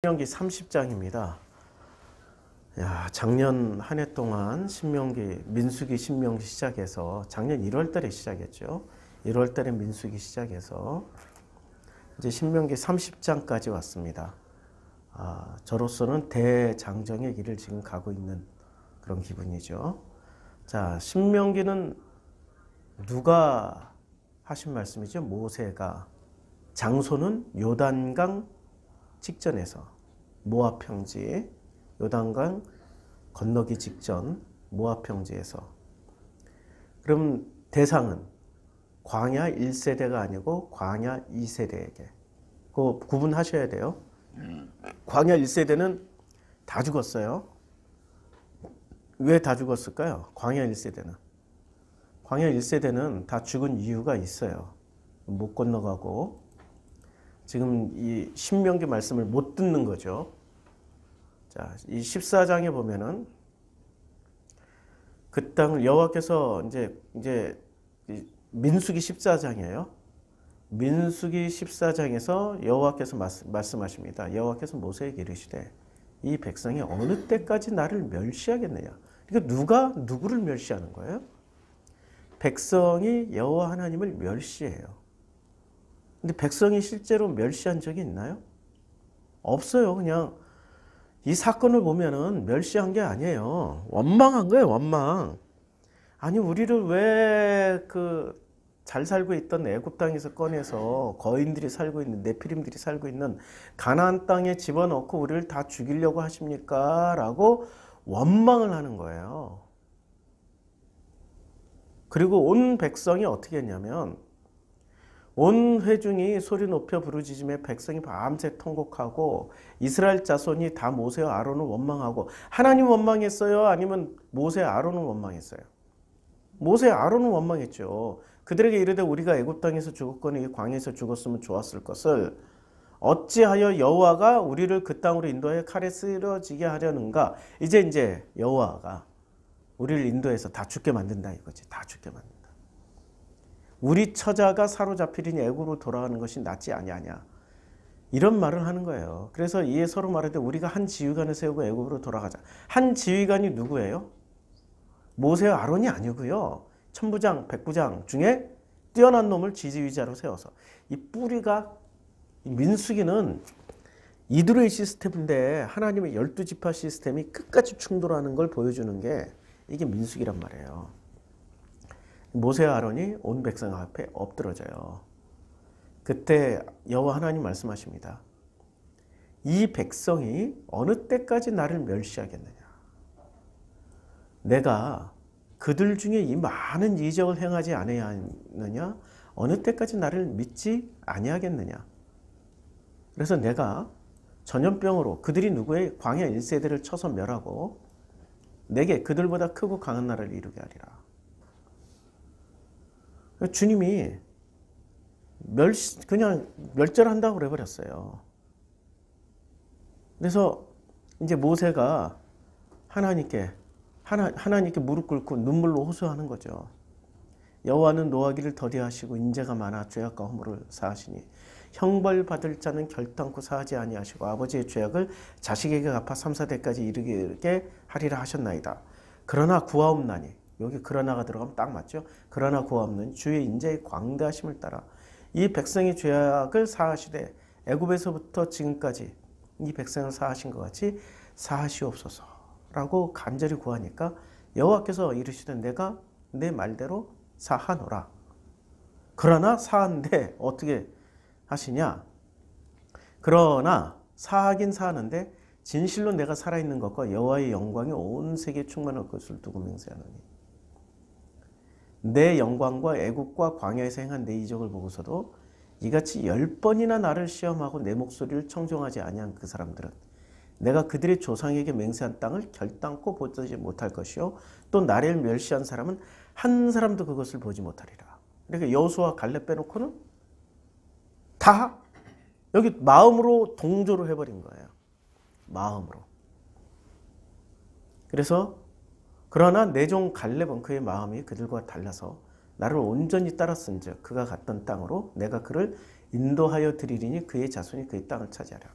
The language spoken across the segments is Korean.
신명기 30장입니다. 작년 한 해 동안 민수기 신명기 시작해서 작년 1월 달에 시작했죠. 1월 달에 민수기 시작해서 이제 신명기 30장까지 왔습니다. 저로서는 대장정의 길을 지금 가고 있는 그런 기분이죠. 자, 신명기는 누가 하신 말씀이죠? 모세가. 장소는 요단강 직전에서 모압 평지, 요단강 건너기 직전 모압 평지에서. 그럼 대상은 광야 1세대가 아니고 광야 2세대에게. 그거 구분하셔야 돼요. 광야 1세대는 다 죽었어요. 왜 다 죽었을까요? 광야 1세대는. 광야 1세대는 다 죽은 이유가 있어요. 못 건너가고 지금 이 신명기 말씀을 못 듣는 거죠. 자, 이 14장에 보면은 그 땅을 여호와께서 이제 민수기 14장이에요. 민수기 14장에서 여호와께서 말씀하십니다. 여호와께서 모세에게 이르시되 이 백성이 어느 때까지 나를 멸시하겠느냐. 그러니까 누가 누구를 멸시하는 거예요? 백성이 여호와 하나님을 멸시해요. 근데 백성이 실제로 멸시한 적이 있나요? 없어요. 그냥 이 사건을 보면은 멸시한 게 아니에요. 원망한 거예요, 원망. 아니, 우리를 왜 잘 살고 있던 애굽 땅에서 꺼내서 거인들이 살고 있는, 네피림들이 살고 있는 가나안 땅에 집어넣고 우리를 다 죽이려고 하십니까? 라고 원망을 하는 거예요. 그리고 온 백성이 어떻게 했냐면 온 회중이 소리 높여 부르짖으며 백성이 밤새 통곡하고 이스라엘 자손이 다 모세와 아론을 원망하고. 하나님 원망했어요? 아니면 모세 아론은 원망했어요? 모세 아론은 원망했죠. 그들에게 이르되 우리가 애굽 땅에서 죽었거니 이 광야에서 죽었으면 좋았을 것을 어찌하여 여호와가 우리를 그 땅으로 인도하여 칼에 쓰러지게 하려는가. 이제 여호와가 우리를 인도해서 다 죽게 만든다 이거지. 다 죽게 만든다. 우리 처자가 사로잡히리니 애굽으로 돌아가는 것이 낫지 아니하냐. 이런 말을 하는 거예요. 그래서 이에 서로 말하되 우리가 한 지휘관을 세우고 애굽으로 돌아가자. 한 지휘관이 누구예요? 모세와 아론이 아니고요. 천부장, 백부장 중에 뛰어난 놈을 지휘자로 세워서. 이 뿌리가 민수기는 이드로의 시스템인데 하나님의 12지파 시스템이 끝까지 충돌하는 걸 보여주는 게 이게 민수기란 말이에요. 모세와 아론이 온 백성 앞에 엎드러져요. 그때 여호와 하나님 말씀하십니다. 이 백성이 어느 때까지 나를 멸시하겠느냐. 내가 그들 중에 이 많은 이적을 행하지 아니하느냐. 어느 때까지 나를 믿지 아니하겠느냐. 그래서 내가 전염병으로 그들이 누구의 광야 1세대를 쳐서 멸하고 내게 그들보다 크고 강한 나라를 이루게 하리라. 주님이 그냥 멸절한다고 그래버렸어요. 그래서 이제 모세가 하나님께 무릎 꿇고 눈물로 호소하는 거죠. 여호와는 노하기를 더디하시고 인재가 많아 죄악과 허물을 사하시니 형벌 받을 자는 결단코 사하지 아니하시고 아버지의 죄악을 자식에게 갚아 3, 4대까지 이르게 하리라 하셨나이다. 그러나 구하옵나니. 여기 그러나가 들어가면 딱 맞죠. 그러나 구하옵나니 주의 인자의 광대하심을 따라 이 백성의 죄악을 사하시되 애굽에서부터 지금까지 이 백성을 사하신 것 같이 사하시옵소서라고 간절히 구하니까 여호와께서 이르시되 내가 내 말대로 사하노라. 그러나 사한데 어떻게 하시냐. 그러나 사하긴 사하는데 진실로 내가 살아있는 것과 여호와의 영광이 온 세계에 충만할 것을 두고 맹세하노니 내 영광과 애국과 광야에서 행한 내 이적을 보고서도 이같이 10번이나 나를 시험하고 내 목소리를 청종하지 아니한 그 사람들은 내가 그들의 조상에게 맹세한 땅을 결단코 보지 못할 것이요 또 나를 멸시한 사람은 한 사람도 그것을 보지 못하리라. 그러니까 여호수아 갈렙 빼놓고는 다 여기 마음으로 동조를 해버린 거예요. 마음으로. 그래서 그러나 내 종 갈렙은 그의 마음이 그들과 달라서 나를 온전히 따랐은즉 그가 갔던 땅으로 내가 그를 인도하여 드리리니 그의 자손이 그의 땅을 차지하라.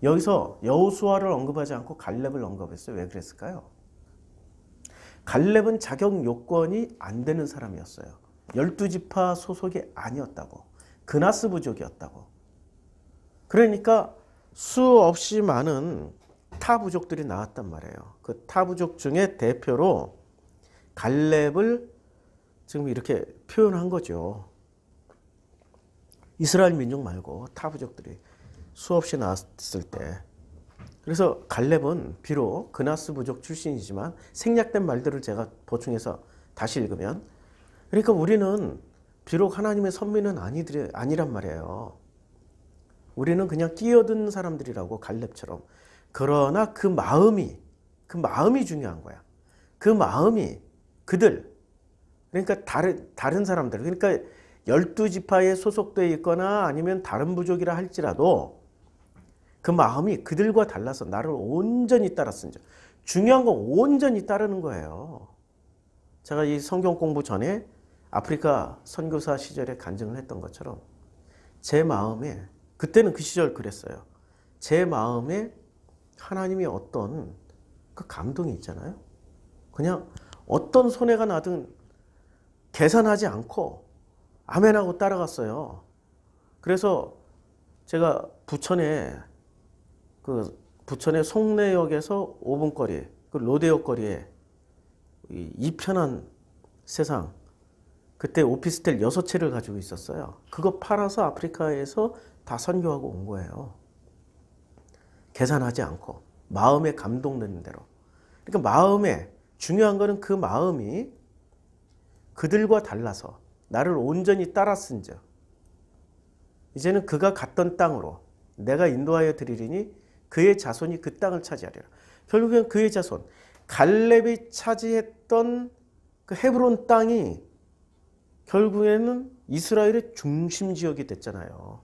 여기서 여호수아를 언급하지 않고 갈렙을 언급했어요. 왜 그랬을까요? 갈렙은 자격 요건이 안 되는 사람이었어요. 12지파 소속이 아니었다고. 그나스 부족이었다고. 그러니까 수없이 많은 타 부족들이 나왔단 말이에요. 그 타 부족 중에 대표로 갈렙을 지금 이렇게 표현한 거죠. 이스라엘 민족 말고 타 부족들이 수없이 나왔을 때. 그래서 갈렙은 비록 그나스 부족 출신이지만 생략된 말들을 제가 보충해서 다시 읽으면, 그러니까 우리는 비록 하나님의 선민은 아니란 말이에요. 우리는 그냥 끼어든 사람들이라고, 갈렙처럼. 그러나 그 마음이 중요한 거야. 그 마음이 그들, 그러니까 다른 사람들, 그러니까 12지파에 소속되어 있거나 아니면 다른 부족이라 할지라도 그 마음이 그들과 달라서 나를 온전히 따랐은지. 중요한 건 온전히 따르는 거예요. 제가 이 성경 공부 전에 아프리카 선교사 시절에 간증을 했던 것처럼 제 마음에, 그때는 그 시절 그랬어요. 제 마음에 하나님이 어떤 그 감동이 있잖아요. 그냥 어떤 손해가 나든 계산하지 않고 아멘하고 따라갔어요. 그래서 제가 부천의 송내역에서 5분 거리, 그 로데오 거리에 이 편한 세상, 그때 오피스텔 6채를 가지고 있었어요. 그거 팔아서 아프리카에서 다 선교하고 온 거예요. 계산하지 않고 마음에 감동되는 대로. 그러니까 마음에 중요한 거는 그 마음이 그들과 달라서 나를 온전히 따랐은즉 이제는 그가 갔던 땅으로 내가 인도하여 드리리니 그의 자손이 그 땅을 차지하리라. 결국엔 그의 자손, 갈렙이 차지했던 그 헤브론 땅이 결국에는 이스라엘의 중심 지역이 됐잖아요.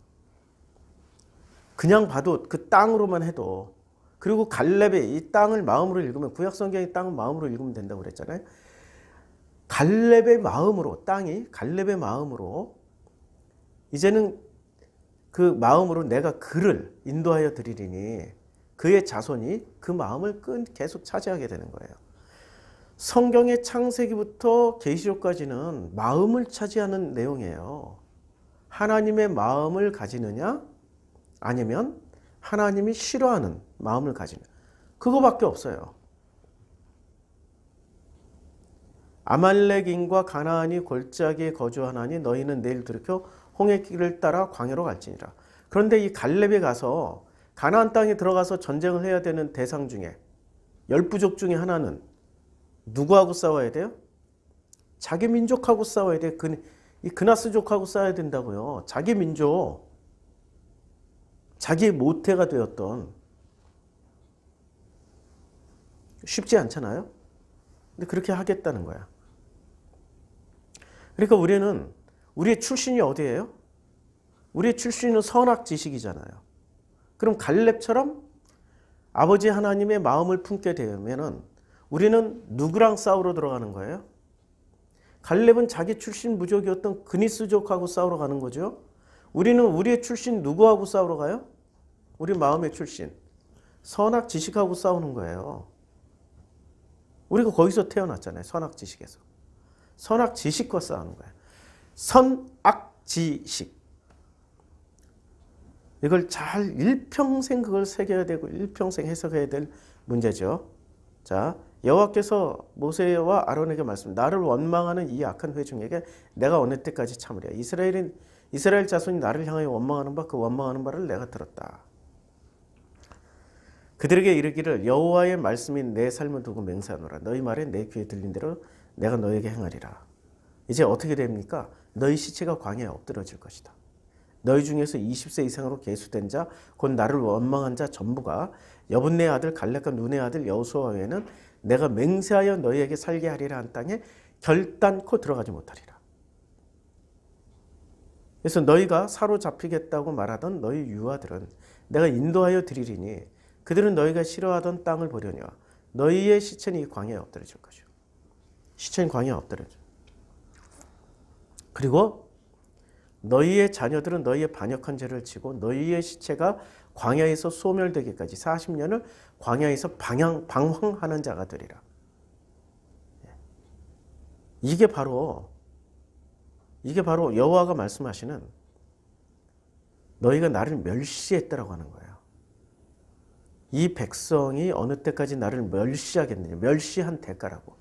그냥 봐도 그 땅으로만 해도. 그리고 갈렙의 이 땅을 마음으로 읽으면, 구약성경의 땅을 마음으로 읽으면 된다고 그랬잖아요. 갈렙의 마음으로, 땅이 갈렙의 마음으로, 이제는 그 마음으로 내가 그를 인도하여 드리리니 그의 자손이 그 마음을 계속 차지하게 되는 거예요. 성경의 창세기부터 계시록까지는 마음을 차지하는 내용이에요. 하나님의 마음을 가지느냐 아니면 하나님이 싫어하는 마음을 가지느냐, 그거밖에 없어요. 아말렉인과 가나안이 골짜기에 거주하나니 너희는 내일 들켜 홍해 길을 따라 광야로 갈지니라. 그런데 이 갈렙에 가서 가나안 땅에 들어가서 전쟁을 해야 되는 대상 중에 10부족 중에 하나는 누구하고 싸워야 돼요? 자기 민족하고 싸워야 돼요. 이 그나스족하고 싸워야 된다고요. 자기 민족, 자기의 모태가 되었던. 쉽지 않잖아요. 근데 그렇게 하겠다는 거야. 그러니까 우리의 출신이 어디예요? 우리의 출신은 선악지식이잖아요. 그럼 갈렙처럼 아버지 하나님의 마음을 품게 되면은 우리는 누구랑 싸우러 들어가는 거예요? 갈렙은 자기 출신 부족이었던 그니스족하고 싸우러 가는 거죠. 우리는 우리의 출신 누구하고 싸우러 가요? 우리 마음의 출신 선악지식하고 싸우는 거예요. 우리가 거기서 태어났잖아요. 선악지식에서. 선악지식과 싸우는 거예요. 선악지식. 이걸 잘 일평생 그걸 새겨야 되고 일평생 해석해야 될 문제죠. 자, 여호와께서 모세와 아론에게 말씀, 나를 원망하는 이 악한 회중에게 내가 어느 때까지 참으랴. 이스라엘 자손이 나를 향하여 원망하는 바 그 원망하는 바를 내가 들었다. 그들에게 이르기를 여호와의 말씀이 내 삶을 두고 맹세하노라. 너희 말에 내 귀에 들린 대로 내가 너에게 행하리라. 이제 어떻게 됩니까? 너희 시체가 광야에 엎드러질 것이다. 너희 중에서 20세 이상으로 계수된 자, 곧 나를 원망한 자 전부가 여분네 아들 갈렙과 눈의 아들 여호수아 외에는 내가 맹세하여 너희에게 살게 하리라 한 땅에 결단코 들어가지 못하리라. 그래서 너희가 사로잡히겠다고 말하던 너희 유아들은 내가 인도하여 드리리니 그들은 너희가 싫어하던 땅을 보려니와 너희의 시체는 이 광야에 엎드려질 것이요. 시체는 광야에 엎드려져. 그리고 너희의 자녀들은 너희의 반역한 죄를 지고 너희의 시체가 광야에서 소멸되기까지 40년을 광야에서 방황하는 자가 되리라. 이게 바로 여호와가 말씀하시는 너희가 나를 멸시했다라고 하는 거예요. 이 백성이 어느 때까지 나를 멸시하겠느냐. 멸시한 대가라고.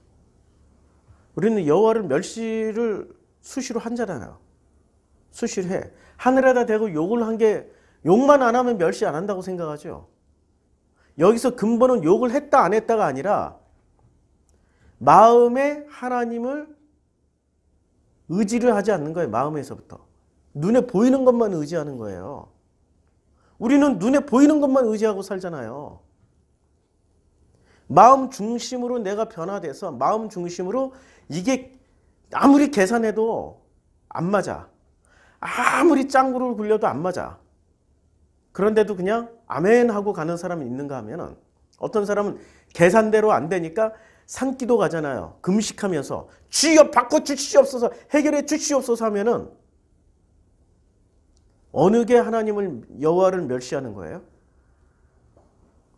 우리는 여호와를 멸시를 수시로 한잖아요. 수시로 해. 하늘에다 대고 욕을 한 게 욕만 안 하면 멸시 안 한다고 생각하죠. 여기서 근본은 욕을 했다 안 했다가 아니라 마음에 하나님을 의지를 하지 않는 거예요. 마음에서부터. 눈에 보이는 것만 의지하는 거예요. 우리는 눈에 보이는 것만 의지하고 살잖아요. 마음 중심으로 내가 변화돼서 마음 중심으로 이게 아무리 계산해도 안 맞아. 아무리 짱구를 굴려도 안 맞아. 그런데도 그냥 아멘 하고 가는 사람이 있는가 하면은 어떤 사람은 계산대로 안 되니까 산기도 가잖아요. 금식하면서 주여 바꿔주시옵소서 해결해 주시옵소서 하면은 어느 게 하나님을 여호와를 멸시하는 거예요?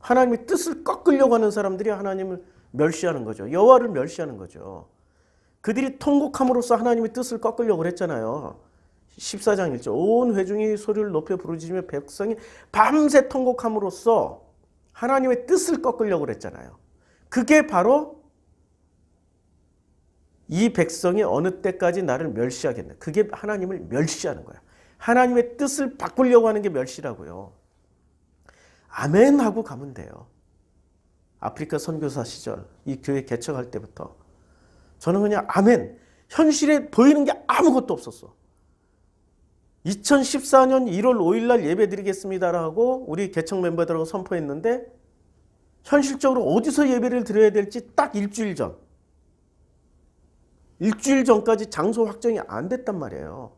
하나님의 뜻을 꺾으려고 하는 사람들이 하나님을 멸시하는 거죠. 여호와를 멸시하는 거죠. 그들이 통곡함으로써 하나님의 뜻을 꺾으려고 그랬잖아요. 14장 1절 온 회중이 소리를 높여 부르짖으며 백성이 밤새 통곡함으로써 하나님의 뜻을 꺾으려고 그랬잖아요. 그게 바로 이 백성이 어느 때까지 나를 멸시하겠나. 그게 하나님을 멸시하는 거야. 하나님의 뜻을 바꾸려고 하는 게 멸시라고요. 아멘 하고 가면 돼요. 아프리카 선교사 시절 이 교회 개척할 때부터 저는 그냥 아멘. 현실에 보이는 게 아무것도 없었어. 2014년 1월 5일 날 예배 드리겠습니다라고 우리 개척 멤버들하고 선포했는데 현실적으로 어디서 예배를 드려야 될지 딱 일주일 전까지 장소 확정이 안 됐단 말이에요.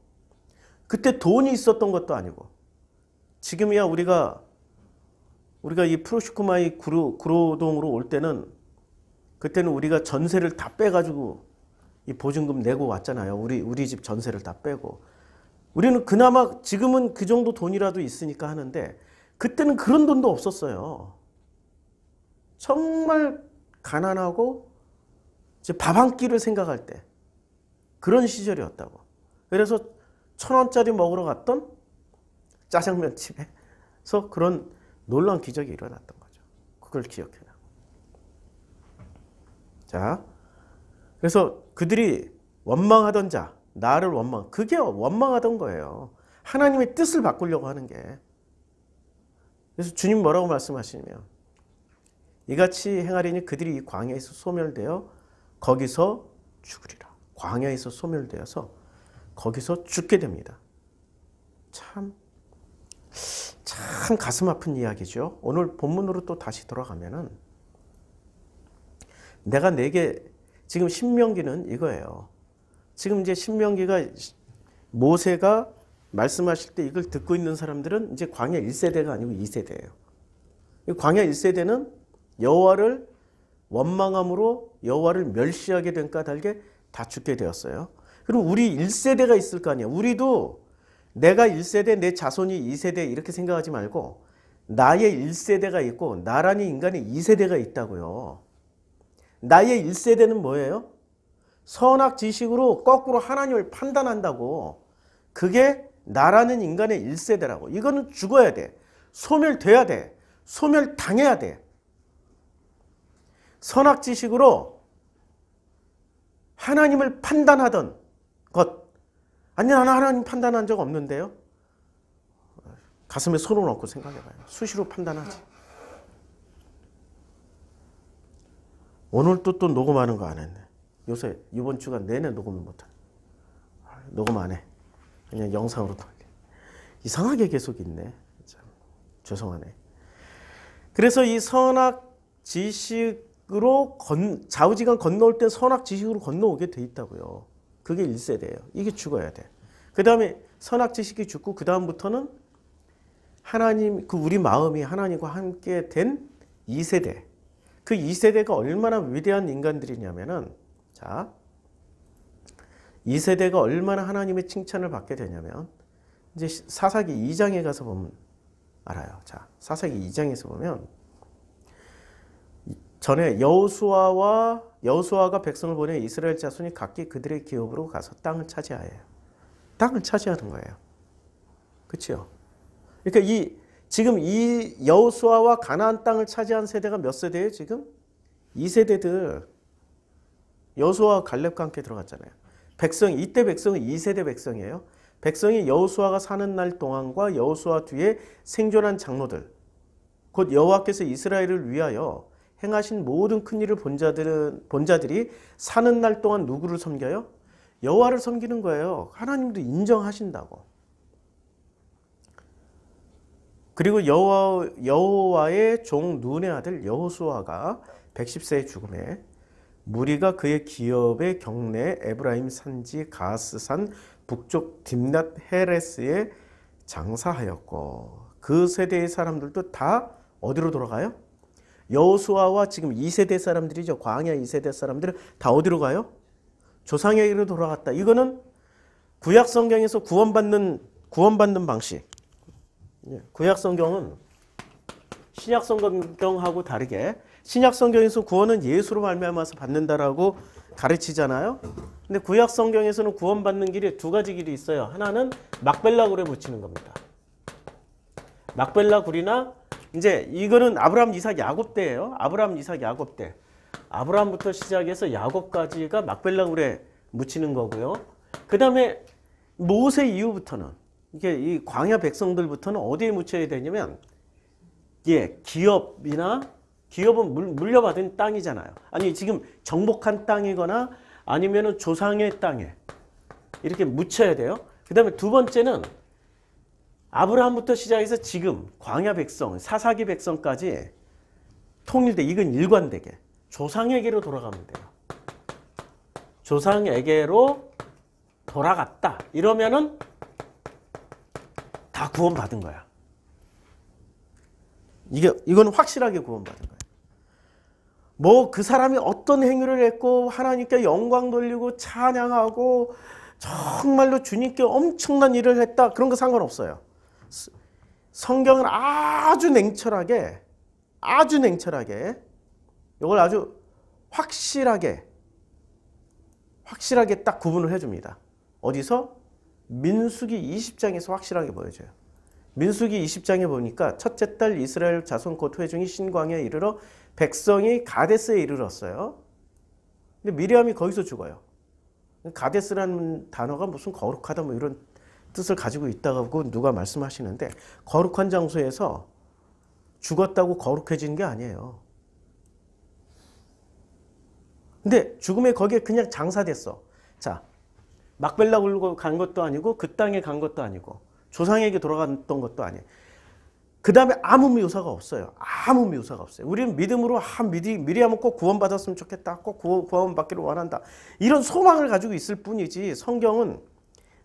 그때 돈이 있었던 것도 아니고 지금이야 우리가 이 프로슈쿠마이 구로동으로 올 때는 그때는 우리가 전세를 다 빼가지고 이 보증금 내고 왔잖아요. 우리 집 전세를 다 빼고 우리는 그나마 지금은 그 정도 돈이라도 있으니까 하는데 그때는 그런 돈도 없었어요. 정말 가난하고 이제 밥 한 끼를 생각할 때 그런 시절이었다고. 그래서 1,000원짜리 먹으러 갔던 짜장면 집에서 그런 놀라운 기적이 일어났던 거죠. 그걸 기억해요. 자, 그래서 그들이 원망하던 자, 나를 그게 원망하던 거예요. 하나님의 뜻을 바꾸려고 하는 게. 그래서 주님 뭐라고 말씀하시냐면 이같이 행하리니 그들이 이 광야에서 소멸되어 거기서 죽으리라. 광야에서 소멸되어서 거기서 죽게 됩니다. 참 가슴 아픈 이야기죠. 오늘 본문으로 또 다시 돌아가면은 내가 내게 지금 신명기는 이거예요. 지금 이제 신명기가 모세가 말씀하실 때 이걸 듣고 있는 사람들은 이제 광야 1세대가 아니고 2세대예요. 광야 1세대는 여호와를 원망함으로 여호와를 멸시하게 된 까닭에 다 죽게 되었어요. 그럼 우리 1세대가 있을 거 아니에요. 우리도 내가 1세대, 내 자손이 2세대 이렇게 생각하지 말고 나의 1세대가 있고 나란히 인간의 2세대가 있다고요. 나의 1세대는 뭐예요? 선악 지식으로 거꾸로 하나님을 판단한다고. 그게 나라는 인간의 1세대라고. 이거는 죽어야 돼. 소멸돼야 돼. 소멸당해야 돼. 선악 지식으로 하나님을 판단하던 것. 아니, 나는 하나님 판단한 적 없는데요. 가슴에 손을 얹고 생각해봐요. 수시로 판단하지. 오늘 또 녹음하는 거 안 했네. 요새 이번 주가 내내 녹음을 못해. 녹음 안 해. 그냥 영상으로 돌려. 이상하게 계속 있네. 참, 죄송하네. 그래서 이 선악 지식으로 좌우지간 건너올 때 선악 지식으로 건너오게 돼 있다고요. 그게 1세대예요. 이게 죽어야 돼. 그 다음에 선악 지식이 죽고 그 다음부터는 하나님, 우리 마음이 하나님과 함께 된 2세대. 그 2세대가 얼마나 위대한 인간들이냐면은, 자, 2세대가 얼마나 하나님의 칭찬을 받게 되냐면, 이제 사사기 2장에 가서 보면 알아요. 자, 사사기 2장에서 보면 전에 여호수아가 백성을 보내 이스라엘 자손이 각기 그들의 기업으로 가서 땅을 차지하여요. 땅을 차지하는 거예요. 그렇죠? 그러니까 지금 이 여호수아와 가나안 땅을 차지한 세대가 몇 세대예요, 지금? 2세대들. 여호수아와 갈렙과 함께 들어갔잖아요. 이때 백성은 2세대 백성이에요. 백성이 여호수아가 사는 날 동안과 여호수아 뒤에 생존한 장로들, 곧 여호와께서 이스라엘을 위하여 행하신 모든 큰 일을 본 자들이 사는 날 동안 누구를 섬겨요? 여호와를 섬기는 거예요. 하나님도 인정하신다고. 그리고 여호와의 종 눈의 아들 여호수아가 110세의 죽음에 무리가 그의 기업의 경내 에브라임 산지 가스산 북쪽 딥낫 헤레스에 장사하였고, 그 세대의 사람들도 다 어디로 돌아가요? 여호수아와 지금 2세대 사람들이죠. 광야 2세대 사람들은 다 어디로 가요? 조상에게로 돌아갔다. 이거는 구약 성경에서 구원받는 방식. 구약 성경은 신약 성경하고 다르게 신약 성경에서 구원은 예수로 말미암아서 받는다라고 가르치잖아요. 근데 구약 성경에서는 구원받는 길이 두 가지 길이 있어요. 하나는 막벨라 굴에 묻히는 겁니다. 막벨라 굴이나 이제 이거는 아브라함, 이삭, 야곱 때예요. 아브라함, 이삭, 야곱 때. 아브라함부터 시작해서 야곱까지가 막벨라 굴에 묻히는 거고요. 그다음에 모세 이후부터는 이게 이 광야 백성들부터는 어디에 묻혀야 되냐면 기업은 물려받은 땅이잖아요. 아니 지금 정복한 땅이거나 아니면은 조상의 땅에 이렇게 묻혀야 돼요. 그다음에 두 번째는 아브라함부터 시작해서 지금 광야 백성, 사사기 백성까지 통일돼. 이건 일관되게 조상에게로 돌아가면 돼요. 조상에게로 돌아갔다. 이러면은 다 구원받은 거야. 이건 확실하게 구원받은 거예요. 뭐 그 사람이 어떤 행위를 했고 하나님께 영광 돌리고 찬양하고 정말로 주님께 엄청난 일을 했다. 그런 거 상관없어요. 성경은 아주 냉철하게 이걸 아주 확실하게 딱 구분을 해줍니다. 어디서? 민수기 20장에서 확실하게 보여줘요. 민수기 20장에 보니까 첫째 달 이스라엘 자손 곧 회중이 신광야에 이르러 백성이 가데스에 이르렀어요. 근데 미리암이 거기서 죽어요. 가데스라는 단어가 무슨 거룩하다 뭐 이런 뜻을 가지고 있다고 누가 말씀하시는데, 거룩한 장소에서 죽었다고 거룩해지는 게 아니에요. 근데 죽음에 거기에 그냥 장사됐어. 자, 막벨라 굴고 간 것도 아니고 그 땅에 간 것도 아니고 조상에게 돌아갔던 것도 아니에요. 그 다음에 아무 묘사가 없어요. 아무 묘사가 없어요. 우리는 믿음으로 미리암은 꼭 구원받았으면 좋겠다. 꼭 구원받기를 원한다. 이런 소망을 가지고 있을 뿐이지 성경은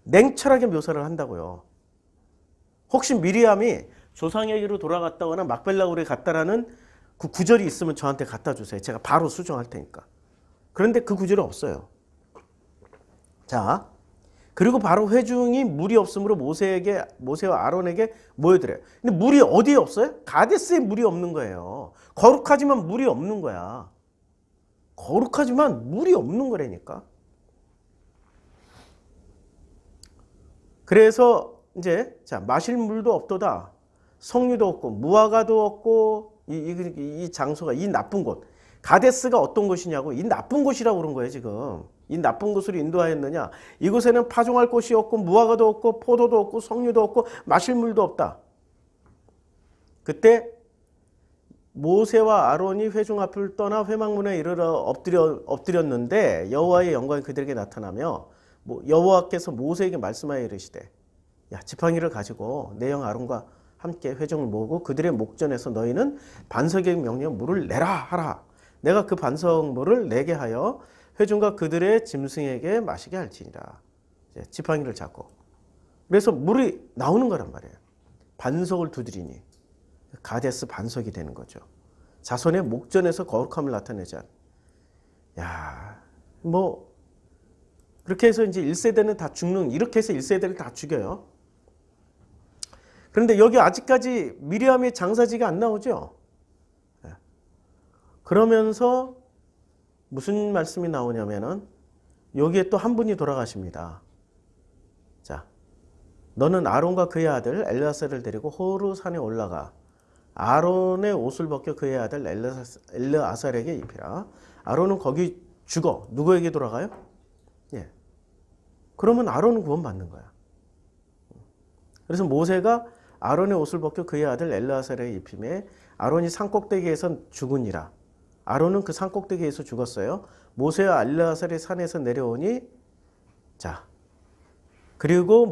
냉철하게 묘사를 한다고요. 혹시 미리암이 조상에게로 돌아갔다거나 막벨라굴에 갔다라는 그 구절이 있으면 저한테 갖다 주세요. 제가 바로 수정할 테니까. 그런데 그 구절이 없어요. 자, 그리고 바로 회중이 물이 없으므로 모세와 아론에게 모여들어요. 근데 물이 어디에 없어요? 가데스에 물이 없는 거예요. 거룩하지만 물이 없는 거야. 거룩하지만 물이 없는 거라니까. 그래서 이제 자, 마실 물도 없도다. 석류도 없고 무화과도 없고 이 장소가 이 나쁜 곳. 가데스가 어떤 곳이냐고. 이 나쁜 곳이라고 그런 거예요, 지금. 이 나쁜 곳으로 인도하였느냐. 이곳에는 파종할 곳이 없고 무화과도 없고 포도도 없고 석류도 없고 마실 물도 없다. 그때 모세와 아론이 회중 앞을 떠나 회막문에 이르러 엎드렸는데 여호와의 영광이 그들에게 나타나며 여호와께서 모세에게 말씀하여 이르시되, 야, 지팡이를 가지고 내 형 아론과 함께 회중을 모으고 그들의 목전에서 너희는 반석의 명령 물을 내라 하라. 내가 그 반석물을 내게 하여 회중과 그들의 짐승에게 마시게 할지니라. 지팡이를 잡고. 그래서 물이 나오는 거란 말이에요. 반석을 두드리니 가데스 반석이 되는 거죠. 자손의 목전에서 거룩함을 나타내자. 야, 뭐 그렇게 해서 이제 1세대는 다 죽는, 이렇게 해서 1세대를 다 죽여요. 그런데 여기 아직까지 미리암의 장사지가 안 나오죠. 그러면서 무슨 말씀이 나오냐면은 여기에 또 한 분이 돌아가십니다. 자, 너는 아론과 그의 아들 엘르아살을 데리고 호르 산에 올라가 아론의 옷을 벗겨 그의 아들 엘르아살에게 입히라. 아론은 거기 죽어. 누구에게 돌아가요? 예. 그러면 아론은 구원받는 거야. 그래서 모세가 아론의 옷을 벗겨 그의 아들 엘르아살에게 입히매 아론이 산꼭대기에서 죽으니라. 아론은 그 산꼭대기에서 죽었어요. 모세와 엘르아살이 산에서 내려오니 자 그리고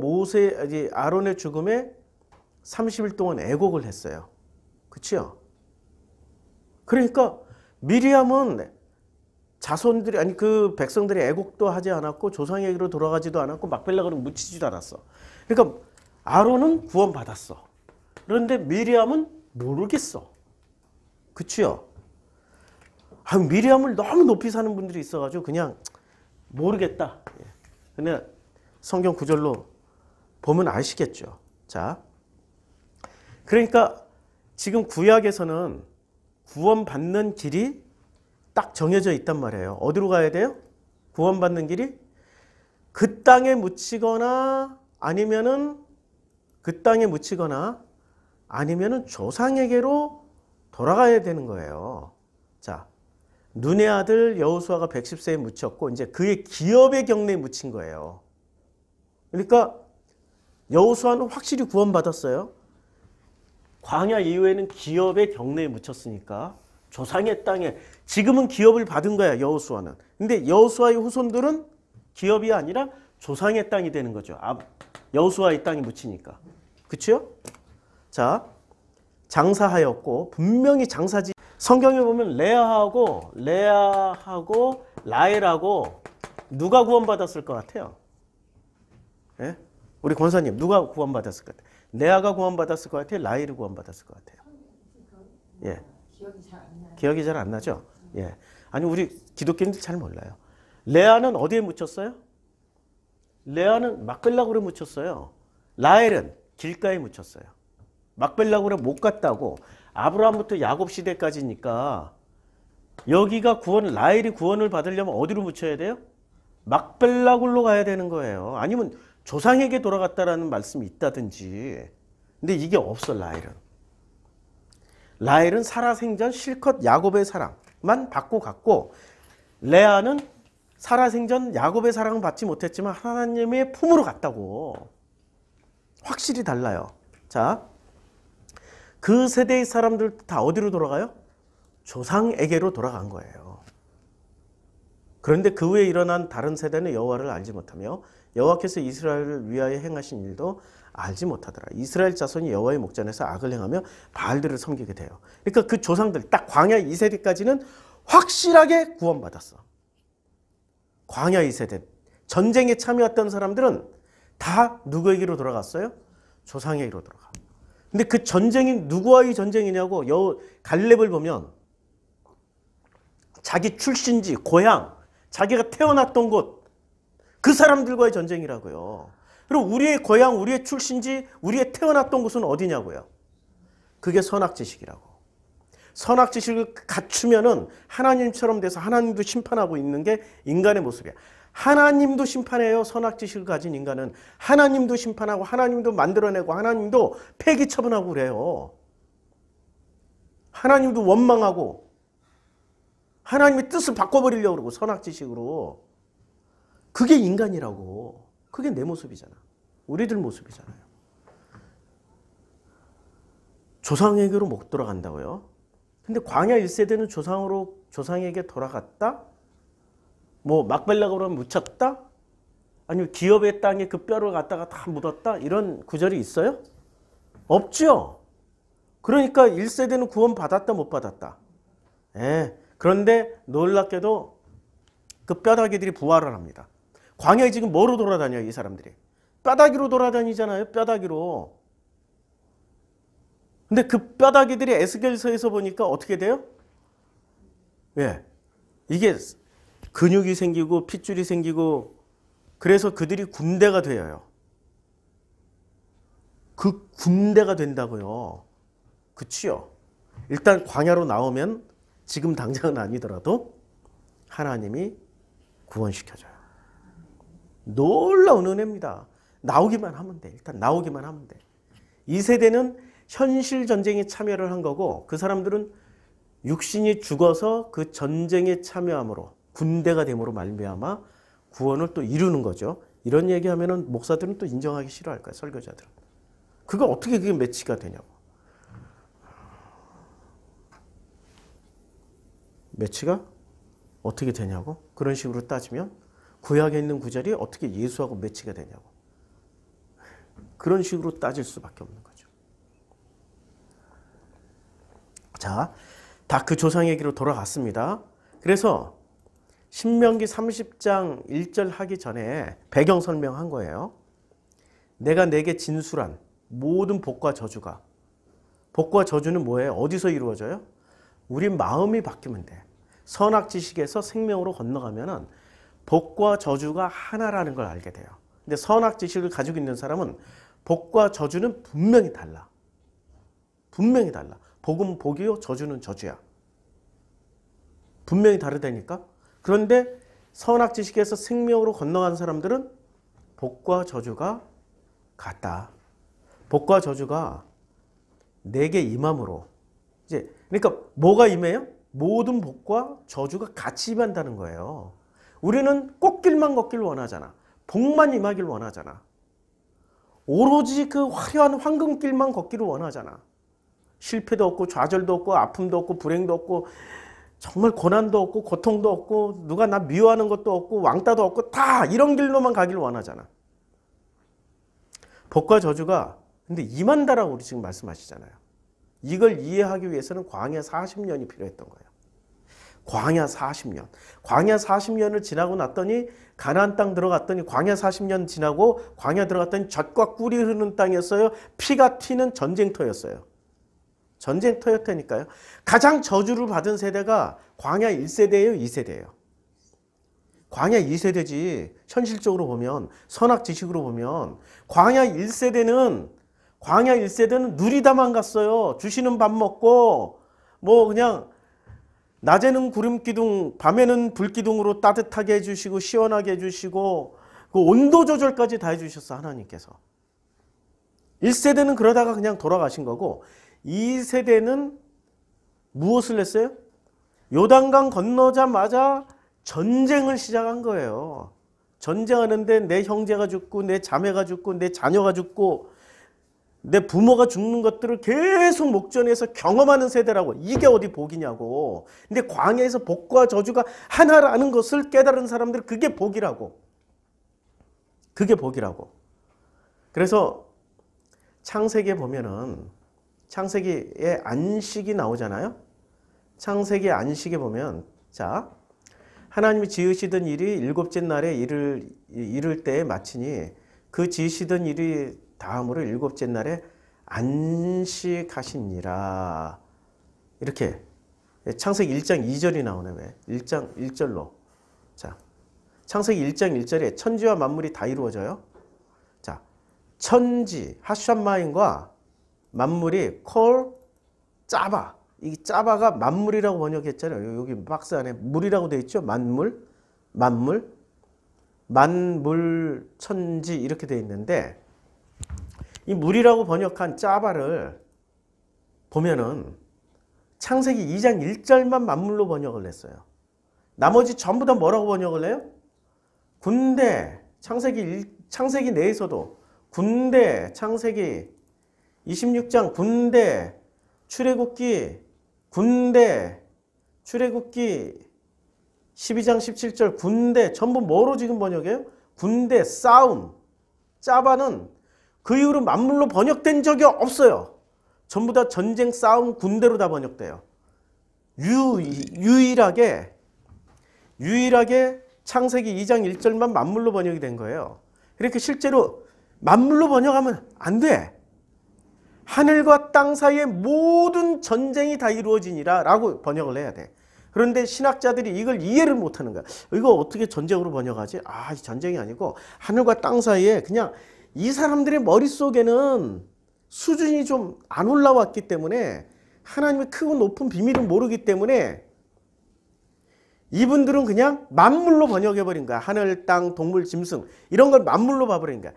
아론의 죽음에 30일 동안 애곡을 했어요. 그치요? 그러니까 미리암은 자손들이 아니 그 백성들이 애곡도 하지 않았고 조상에게로 돌아가지도 않았고 막벨락으로 묻히지도 않았어. 그러니까 아론은 구원받았어. 그런데 미리암은 모르겠어. 그치요? 미리암을 너무 높이 사는 분들이 있어가지고 그냥 모르겠다. 근데 성경 구절로 보면 아시겠죠. 자, 그러니까 지금 구약에서는 구원받는 길이 딱 정해져 있단 말이에요. 어디로 가야 돼요? 구원받는 길이 그 땅에 묻히거나 아니면은 조상에게로 돌아가야 되는 거예요. 자, 눈의 아들 여호수아가 110세에 묻혔고 이제 그의 기업의 경내에 묻힌 거예요. 그러니까 여호수아는 확실히 구원받았어요. 광야 이후에는 기업의 경내에 묻혔으니까 조상의 땅에 지금은 기업을 받은 거야 여호수아는. 근데 여호수아의 후손들은 기업이 아니라 조상의 땅이 되는 거죠. 여호수아의 땅에 묻히니까. 그렇죠? 자, 장사하였고 분명히 장사지. 성경에 보면 레아하고 라헬하고 누가 구원받았을 것 같아요? 예? 우리 권사님 누가 구원받았을 것 같아요? 레아가 구원받았을 것 같아요? 라헬이 구원받았을 것 같아요? 예. 기억이 잘 안 나죠? 예. 아니 우리 기독교인들 잘 몰라요. 레아는 어디에 묻혔어요? 레아는 막벨라굴에 묻혔어요. 라헬은 길가에 묻혔어요. 막벨라굴에 못 갔다고. 아브라함부터 야곱 시대까지니까 여기가 라헬이 구원을 받으려면 어디로 묻혀야 돼요? 막벨라굴로 가야 되는 거예요. 아니면 조상에게 돌아갔다라는 말씀이 있다든지. 근데 이게 없어 라헬은 살아생전 실컷 야곱의 사랑만 받고 갔고 레아는 살아생전 야곱의 사랑은 받지 못했지만 하나님의 품으로 갔다고. 확실히 달라요. 자, 그 세대의 사람들 다 어디로 돌아가요? 조상에게로 돌아간 거예요. 그런데 그 후에 일어난 다른 세대는 여호와를 알지 못하며 여호와께서 이스라엘을 위하여 행하신 일도 알지 못하더라. 이스라엘 자손이 여호와의 목전에서 악을 행하며 바알들을 섬기게 돼요. 그러니까 그 조상들 딱 광야 2세대까지는 확실하게 구원받았어. 광야 2세대. 전쟁에 참여했던 사람들은 다 누구에게로 돌아갔어요? 조상에게로 돌아가. 근데 그 전쟁이 누구와의 전쟁이냐고 갈렙을 보면 자기 출신지, 고향, 자기가 태어났던 곳, 그 사람들과의 전쟁이라고요. 그리고 우리의 고향, 우리의 출신지, 우리의 태어났던 곳은 어디냐고요. 그게 선악지식이라고. 선악지식을 갖추면은 하나님처럼 돼서 하나님도 심판하고 있는 게 인간의 모습이야. 하나님도 심판해요. 선악지식을 가진 인간은. 하나님도 심판하고 하나님도 만들어내고 하나님도 폐기 처분하고 그래요. 하나님도 원망하고 하나님의 뜻을 바꿔버리려고 그러고 선악지식으로. 그게 인간이라고. 그게 내 모습이잖아. 우리들 모습이잖아요. 조상에게로 못 돌아간다고요? 근데 광야 1세대는 조상에게 돌아갔다? 뭐 막벨락으로 묻혔다? 아니면 기업의 땅에 그 뼈를 갖다가 다 묻었다? 이런 구절이 있어요? 없죠. 그러니까 1세대는 구원 받았다 못 받았다? 예. 그런데 놀랍게도 그 뼈다귀들이 부활을 합니다. 광야에 지금 뭐로 돌아다녀요 이 사람들이? 뼈다귀로 돌아다니잖아요. 뼈다귀로. 근데 그 뼈다귀들이 에스겔서에서 보니까 어떻게 돼요? 예. 이게 근육이 생기고 핏줄이 생기고 그래서 그들이 군대가 되어요. 그 군대가 된다고요. 그치요? 일단 광야로 나오면 지금 당장은 아니더라도 하나님이 구원시켜줘요. 놀라운 은혜입니다. 나오기만 하면 돼. 일단 나오기만 하면 돼. 이 세대는 현실 전쟁에 참여를 한 거고 그 사람들은 육신이 죽어서 그 전쟁에 참여함으로 군대가 됨으로 말미암아 구원을 또 이루는 거죠. 이런 얘기하면은 목사들은 또 인정하기 싫어할 거야. 설교자들은. 그거 어떻게 그게 매치가 되냐고. 매치가 어떻게 되냐고. 그런 식으로 따지면 구약에 있는 구절이 어떻게 예수하고 매치가 되냐고. 그런 식으로 따질 수밖에 없는 거죠. 자, 다 그 조상 얘기로 돌아갔습니다. 그래서 신명기 30장 1절 하기 전에 배경 설명한 거예요. 내가 내게 진술한 모든 복과 저주가. 복과 저주는 뭐예요? 어디서 이루어져요? 우리 마음이 바뀌면 돼. 선악지식에서 생명으로 건너가면은 복과 저주가 하나라는 걸 알게 돼요. 근데 선악지식을 가지고 있는 사람은 복과 저주는 분명히 달라. 분명히 달라. 복은 복이요, 저주는 저주야. 분명히 다르다니까? 그런데 선악지식에서 생명으로 건너간 사람들은 복과 저주가 같다. 복과 저주가 내게 임함으로. 이제 그러니까 뭐가 임해요? 모든 복과 저주가 같이 임한다는 거예요. 우리는 꽃길만 걷길 원하잖아. 복만 임하길 원하잖아. 오로지 그 화려한 황금길만 걷기를 원하잖아. 실패도 없고 좌절도 없고 아픔도 없고 불행도 없고 정말 고난도 없고 고통도 없고 누가 나 미워하는 것도 없고 왕따도 없고 다 이런 길로만 가길 원하잖아. 복과 저주가 근데 임한다라고 우리 지금 말씀하시잖아요. 이걸 이해하기 위해서는 광야 40년이 필요했던 거예요. 광야 40년. 광야 40년을 지나고 났더니 가나안 땅 들어갔더니 광야 40년 지나고 광야 들어갔더니 젖과 꿀이 흐르는 땅이었어요. 피가 튀는 전쟁터였어요. 전쟁터였다니까요. 가장 저주를 받은 세대가 광야 1세대예요, 2세대예요. 광야 2세대지. 현실적으로 보면 선악지식으로 보면 광야 1세대는 누리다만 갔어요. 주시는 밥 먹고 뭐 그냥 낮에는 구름기둥, 밤에는 불기둥으로 따뜻하게 해주시고 시원하게 해주시고 그 온도 조절까지 다 해주셨어, 하나님께서. 1세대는 그러다가 그냥 돌아가신 거고 2세대는 무엇을 했어요? 요단강 건너자마자 전쟁을 시작한 거예요. 전쟁하는데 내 형제가 죽고 내 자매가 죽고 내 자녀가 죽고 내 부모가 죽는 것들을 계속 목전에서 경험하는 세대라고. 이게 어디 복이냐고. 근데 광야에서 복과 저주가 하나라는 것을 깨달은 사람들 그게 복이라고. 그게 복이라고. 그래서 창세기에 보면은 창세기에 안식이 나오잖아요. 창세기 안식에 보면 자 하나님이 지으시던 일이 일곱째 날에 이를 때에 마치니 그 지으시던 일이 다음으로 일곱째 날에 안식하시니라. 이렇게 창세기 1장 2절이 나오네. 왜? 1장 1절로. 자, 창세기 1장 1절에 천지와 만물이 다 이루어져요. 자, 천지 하샴마인과 만물이 콜 짜바. 이 짜바가 만물이라고 번역했잖아요. 여기 박스 안에 물이라고 되어 있죠. 만물, 천지 이렇게 되어 있는데 이 물이라고 번역한 짜바를 보면은 창세기 2장 1절만 만물로 번역을 했어요. 나머지 전부 다 뭐라고 번역을 해요? 군대, 창세기 내에서도 군대, 창세기 26장 군대, 출애굽기 군대, 출애굽기 12장 17절 군대 전부 뭐로 지금 번역해요? 군대, 싸움. 짜바는 그 이후로 만물로 번역된 적이 없어요. 전부 다 전쟁, 싸움, 군대로 다 번역돼요. 유일하게 창세기 2장 1절만 만물로 번역이 된 거예요. 그러니까 실제로 만물로 번역하면 안 돼. 하늘과 땅 사이의 모든 전쟁이 다 이루어지니라 라고 번역을 해야 돼. 그런데 신학자들이 이걸 이해를 못하는 거야. 이거 어떻게 전쟁으로 번역하지? 아, 전쟁이 아니고 하늘과 땅 사이에 그냥 이 사람들의 머릿속에는 수준이 좀 안 올라왔기 때문에 하나님의 크고 높은 비밀을 모르기 때문에 이분들은 그냥 만물로 번역해버린 거야. 하늘, 땅, 동물, 짐승 이런 걸 만물로 봐버린 거야.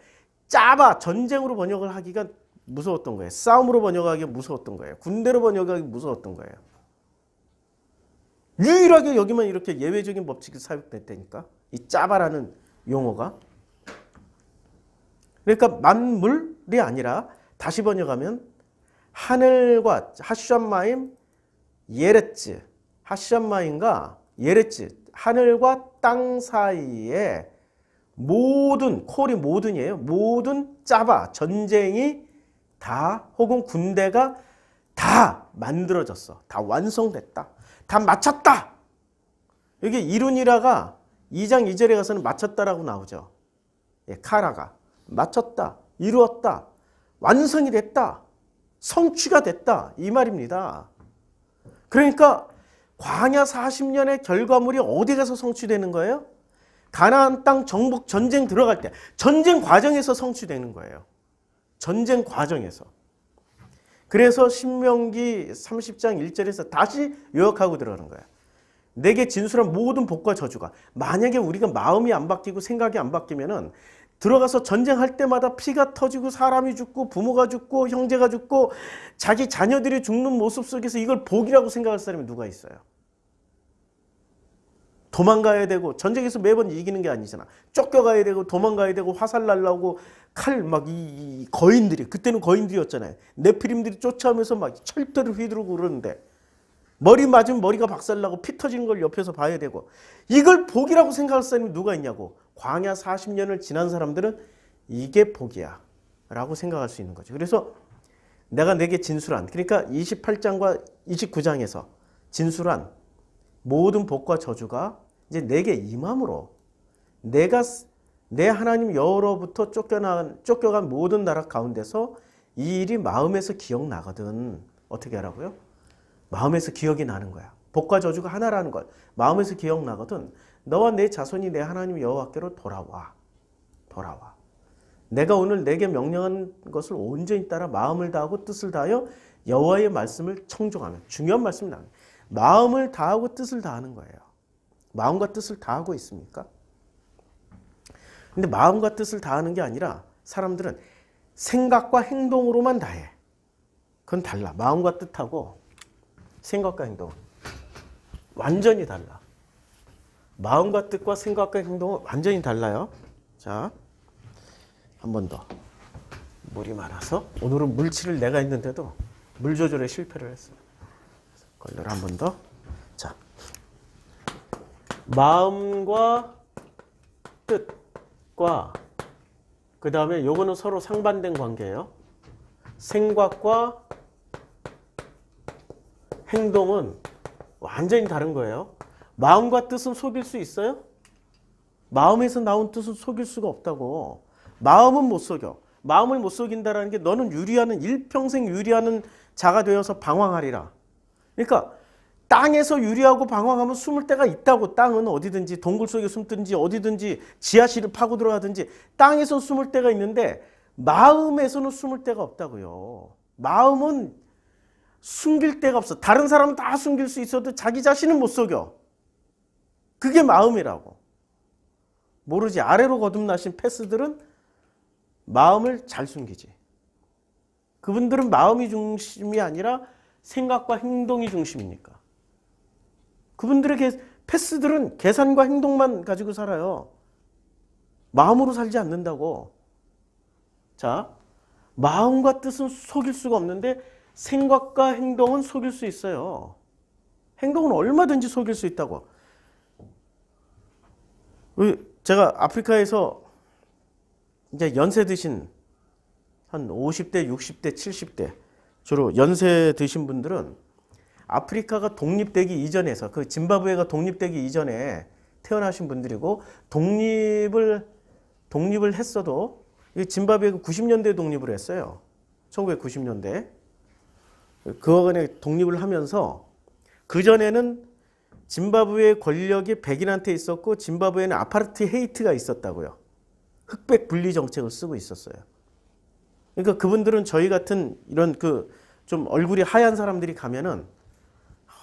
짜봐 전쟁으로 번역을 하기가 무서웠던 거예요. 싸움으로 번역하기가 무서웠던 거예요. 군대로 번역하기 무서웠던 거예요. 유일하게 여기만 이렇게 예외적인 법칙이 사용됐다니까. 이 짜바라는 용어가. 그러니까 만물이 아니라 다시 번역하면 하늘과 하샴마임 예레츠 하샴마임과 예레츠 하늘과 땅 사이에 모든 콜이 모든이에요. 모든 짜바 전쟁이 다 혹은 군대가 다 만들어졌어. 다 완성됐다. 다 마쳤다. 여기 이룬이라가 2장 2절에 가서는 마쳤다라고 나오죠. 예, 카라가 마쳤다. 이루었다. 완성이 됐다. 성취가 됐다. 이 말입니다. 그러니까 광야 40년의 결과물이 어디 가서 성취되는 거예요? 가나안 땅 정복 전쟁 들어갈 때 전쟁 과정에서 성취되는 거예요. 전쟁 과정에서. 그래서 신명기 30장 1절에서 다시 요약하고 들어가는 거야. 내게 진술한 모든 복과 저주가 만약에 우리가 마음이 안 바뀌고 생각이 안 바뀌면은 들어가서 전쟁할 때마다 피가 터지고 사람이 죽고 부모가 죽고 형제가 죽고 자기 자녀들이 죽는 모습 속에서 이걸 복이라고 생각할 사람이 누가 있어요? 도망가야 되고 전쟁에서 매번 이기는 게 아니잖아. 쫓겨가야 되고 도망가야 되고 화살 날라오고 칼 막 이 거인들이 그때는 거인들이었잖아요. 네피림들이 쫓아오면서 막 철퇴를 휘두르고 그러는데 머리 맞으면 머리가 박살나고 피 터지는 걸 옆에서 봐야 되고 이걸 복이라고 생각할 사람이 누가 있냐고. 광야 40년을 지난 사람들은 이게 복이야 라고 생각할 수 있는 거죠. 그래서 내가 내게 진술한 그러니까 28장과 29장에서 진술한 모든 복과 저주가 이제 내게 임함으로 내가 내 하나님 여호로부터 쫓겨간 모든 나라 가운데서 이 일이 마음에서 기억나거든. 어떻게 하라고요? 마음에서 기억이 나는 거야. 복과 저주가 하나라는 걸 마음에서 기억나거든. 너와 내 자손이 내 하나님 여호와께로 돌아와. 내가 오늘 내게 명령한 것을 온전히 따라 마음을 다하고 뜻을 다하여 여호와의 말씀을 청종하면 중요한 말씀이다. 마음을 다하고 뜻을 다하는 거예요. 마음과 뜻을 다하고 있습니까? 근데 마음과 뜻을 다하는 게 아니라 사람들은 생각과 행동으로만 다해. 그건 달라. 마음과 뜻하고 생각과 행동 완전히 달라. 마음과 뜻과 생각과 행동은 완전히 달라요. 자, 한 번 더. 물이 많아서 오늘은 물칠을 내가 했는데도 물 조절에 실패를 했어요. 걸레를 한 번 더. 자, 마음과 뜻과 그 다음에 요거는 서로 상반된 관계예요. 생각과 행동은 완전히 다른 거예요. 마음과 뜻은 속일 수 있어요? 마음에서 나온 뜻은 속일 수가 없다고. 마음은 못 속여. 마음을 못 속인다는 게 너는 일평생 유리하는 자가 되어서 방황하리라. 그러니까 땅에서 유리하고 방황하면 숨을 데가 있다고. 땅은 어디든지 동굴 속에 숨든지 어디든지 지하실을 파고 들어가든지 땅에서 숨을 데가 있는데 마음에서는 숨을 데가 없다고요. 마음은 숨길 데가 없어. 다른 사람은 다 숨길 수 있어도 자기 자신은 못 속여. 그게 마음이라고. 모르지. 아래로 거듭나신 패스들은 마음을 잘 숨기지. 그분들은 마음이 중심이 아니라 생각과 행동이 중심이니까. 그분들의 패스들은 계산과 행동만 가지고 살아요. 마음으로 살지 않는다고. 자, 마음과 뜻은 속일 수가 없는데 생각과 행동은 속일 수 있어요. 행동은 얼마든지 속일 수 있다고. 제가 아프리카에서 이제 연세 드신 한 50대, 60대, 70대 주로 연세 드신 분들은 아프리카가 독립되기 이전에서 그 짐바브웨가 독립되기 이전에 태어나신 분들이고 독립을 했어도 짐바브웨가 90년대에 독립을 했어요. 1990년대. 그거간에 독립을 하면서 그전에는 짐바브웨 권력이 백인한테 있었고 짐바브웨는 아파르트헤이트가 있었다고요. 흑백 분리 정책을 쓰고 있었어요. 그러니까 그분들은 저희 같은 이런 그 좀 얼굴이 하얀 사람들이 가면은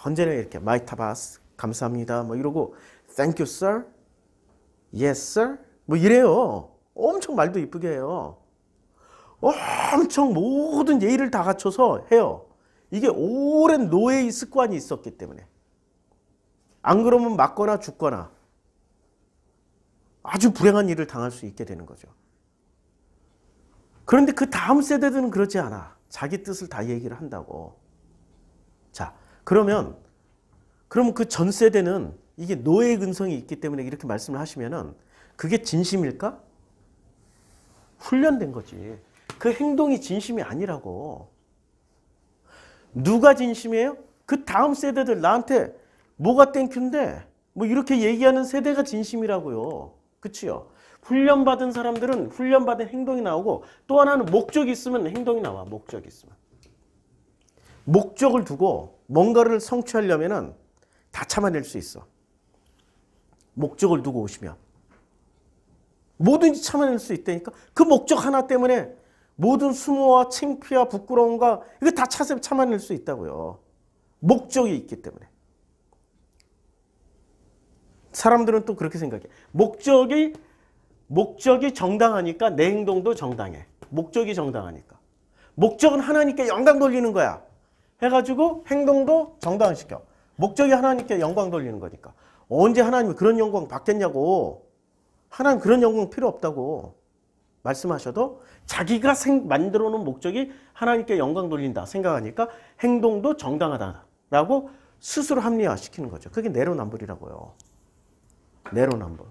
언제나 이렇게 마이타바스 감사합니다 뭐 이러고 Thank you sir, Yes sir 뭐 이래요. 엄청 말도 이쁘게 해요. 엄청 모든 예의를 다 갖춰서 해요. 이게 오랜 노예의 습관이 있었기 때문에. 안 그러면 맞거나 죽거나 아주 불행한 일을 당할 수 있게 되는 거죠. 그런데 그 다음 세대들은 그렇지 않아. 자기 뜻을 다 얘기를 한다고. 자, 그러면 그 전 세대는 이게 노예의 근성이 있기 때문에 이렇게 말씀을 하시면은 그게 진심일까? 훈련된 거지. 그 행동이 진심이 아니라고. 누가 진심이에요? 그 다음 세대들 나한테 뭐가 땡큐인데 뭐 이렇게 얘기하는 세대가 진심이라고요. 그치요? 훈련받은 사람들은 훈련받은 행동이 나오고 또 하나는 목적이 있으면 행동이 나와. 목적이 있으면. 목적을 두고 뭔가를 성취하려면은 다 참아낼 수 있어. 목적을 두고 오시면. 뭐든지 참아낼 수 있다니까. 그 목적 하나 때문에 모든 수모와 창피와 부끄러움과 이거 다 참아낼 수 있다고요. 목적이 있기 때문에. 사람들은 또 그렇게 생각해. 목적이 정당하니까 내 행동도 정당해. 목적이 정당하니까. 목적은 하나님께 영광 돌리는 거야. 해가지고 행동도 정당화시켜. 목적이 하나님께 영광 돌리는 거니까. 언제 하나님이 그런 영광 받겠냐고. 하나님 그런 영광 필요 없다고 말씀하셔도 자기가 만들어 놓은 목적이 하나님께 영광 돌린다 생각하니까 행동도 정당하다라고 스스로 합리화시키는 거죠. 그게 내로남불이라고요. 내로남불.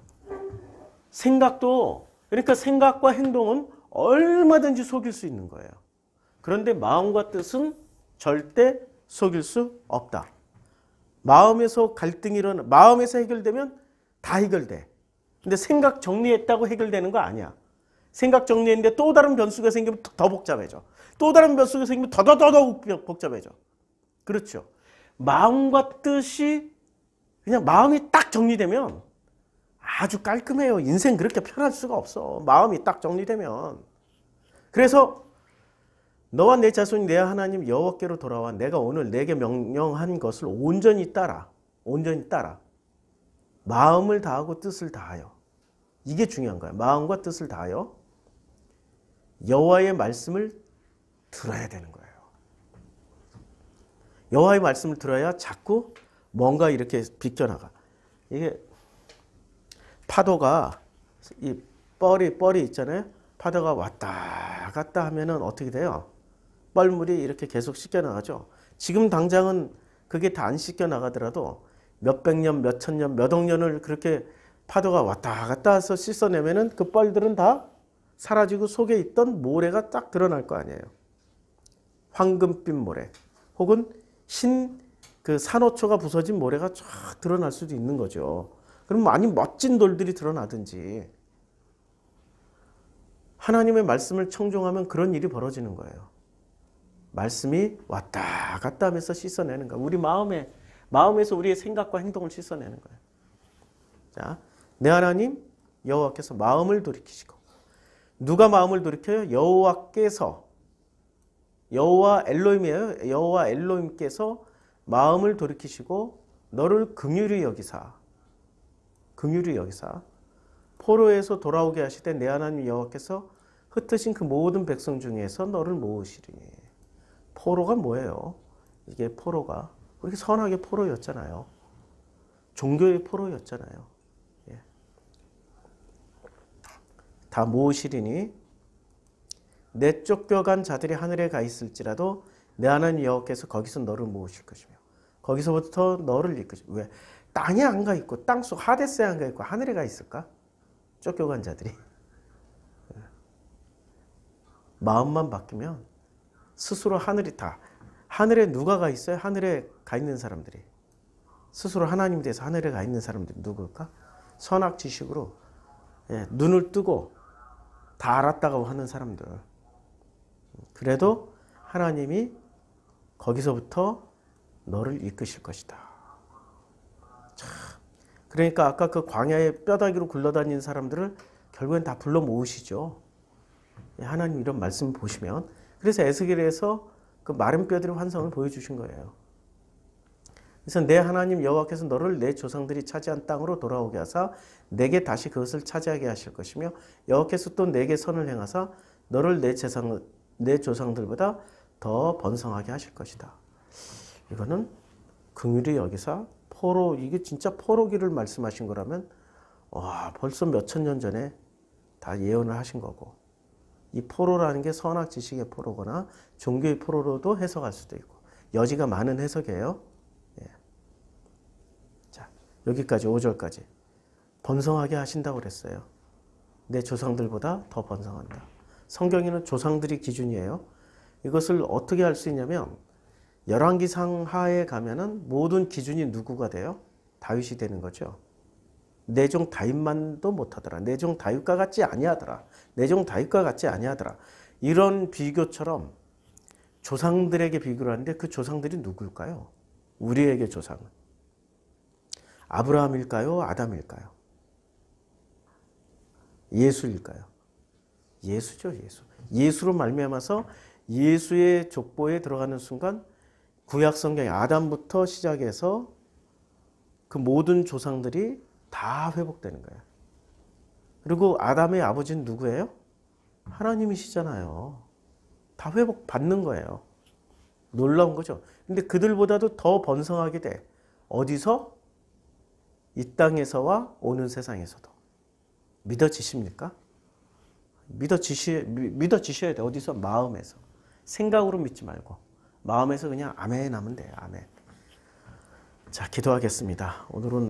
생각도 그러니까 생각과 행동은 얼마든지 속일 수 있는 거예요. 그런데 마음과 뜻은 절대 속일 수 없다. 마음에서 갈등이 일어나 마음에서 해결되면 다 해결돼. 근데 생각 정리했다고 해결되는 거 아니야. 생각 정리했는데 또 다른 변수가 생기면 더 복잡해져. 또 다른 변수가 생기면 더더더 복잡해져. 그렇죠. 마음과 뜻이 그냥 마음이 딱 정리되면 아주 깔끔해요. 인생 그렇게 편할 수가 없어. 마음이 딱 정리되면. 그래서 너와 내 자손이 내 하나님 여호와께로 돌아와 내가 오늘 내게 명령한 것을 온전히 따라. 온전히 따라. 마음을 다하고 뜻을 다하여. 이게 중요한 거야. 마음과 뜻을 다하여 여호와의 말씀을 들어야 되는 거예요. 여호와의 말씀을 들어야 자꾸 뭔가 이렇게 비껴나가. 이게 파도가 이 뻘이 있잖아요. 파도가 왔다 갔다 하면은 어떻게 돼요? 뻘물이 이렇게 계속 씻겨나가죠. 지금 당장은 그게 다 안 씻겨나가더라도 몇백 년, 몇천 년, 몇 억 년을 그렇게 파도가 왔다 갔다 해서 씻어내면은 그 뻘들은 다 사라지고 속에 있던 모래가 딱 드러날 거 아니에요. 황금빛 모래 혹은 그 산호초가 부서진 모래가 쫙 드러날 수도 있는 거죠. 그럼 많이 멋진 돌들이 드러나든지 하나님의 말씀을 청종하면 그런 일이 벌어지는 거예요. 말씀이 왔다 갔다 하면서 씻어내는 거예요. 우리 마음에서 우리의 생각과 행동을 씻어내는 거예요. 자, 내 하나님 여호와께서 마음을 돌이키시고 누가 마음을 돌이켜요? 여호와께서 여호와 엘로힘이에요. 여호와 엘로힘께서 마음을 돌이키시고 너를 긍휼히 여기사 포로에서 돌아오게 하시되 내 하나님 여호와께서 흩으신 그 모든 백성 중에서 너를 모으시리니. 포로가 뭐예요? 이게 포로가 우리 선하게 포로였잖아요. 종교의 포로였잖아요. 예. 다 모으시리니 내 쫓겨간 자들이 하늘에 가 있을지라도 내 하나님 여호와께서 거기서 너를 모으실 것이며 거기서부터 너를 이끄시고. 왜? 땅에 안 가 있고 땅속 하데스에 안 가 있고 하늘에 가 있을까? 쫓겨간 자들이. 마음만 바뀌면 스스로 하늘에 누가 가 있어요? 하늘에 가 있는 사람들이. 스스로 하나님에 대해서 하늘에 가 있는 사람들이 누굴까? 선악지식으로 눈을 뜨고 다 알았다고 하는 사람들. 그래도 하나님이 거기서부터 너를 이끄실 것이다. 참. 그러니까 아까 그 광야에 뼈다귀로 굴러다니는 사람들을 결국엔 다 불러 모으시죠. 하나님 이런 말씀 보시면 그래서 에스겔에서 그 마른 뼈들의 환상을 보여주신 거예요. 그래서 내 하나님 여호와께서 너를 내 조상들이 차지한 땅으로 돌아오게 하사 내게 다시 그것을 차지하게 하실 것이며 여호와께서 또 내게 선을 행하사 너를 내 조상들보다 더 번성하게 하실 것이다. 이거는 긍휼히 여기사 포로 이게 진짜 포로기를 말씀하신 거라면 와 벌써 몇천 년 전에 다 예언을 하신 거고 이 포로라는 게 선악 지식의 포로거나 종교의 포로로도 해석할 수도 있고 여지가 많은 해석이에요. 예. 자 여기까지 5절까지 번성하게 하신다고 그랬어요. 내 조상들보다 더 번성한다. 성경에는 조상들이 기준이에요. 이것을 어떻게 할 수 있냐면 열왕기상 하에 가면은 모든 기준이 누구가 돼요? 다윗이 되는 거죠. 내 종 다윗만도 못하더라. 내 종 다윗과 같지 아니하더라. 내 종 다윗과 같지 아니하더라. 이런 비교처럼 조상들에게 비교를 하는데 그 조상들이 누구일까요? 우리에게 조상은 아브라함일까요? 아담일까요? 예수일까요? 예수죠, 예수. 예수로 말미암아서 예수의 족보에 들어가는 순간 구약 성경에 아담부터 시작해서 그 모든 조상들이 다 회복되는 거예요. 그리고 아담의 아버지는 누구예요? 하나님이시잖아요. 다 회복받는 거예요. 놀라운 거죠. 근데 그들보다도 더 번성하게 돼. 어디서? 이 땅에서와 오는 세상에서도. 믿어지십니까? 믿어지셔야 돼. 어디서? 마음에서. 생각으로 믿지 말고. 마음에서 그냥 아멘 하면 돼요. 아멘. 자, 기도하겠습니다. 오늘은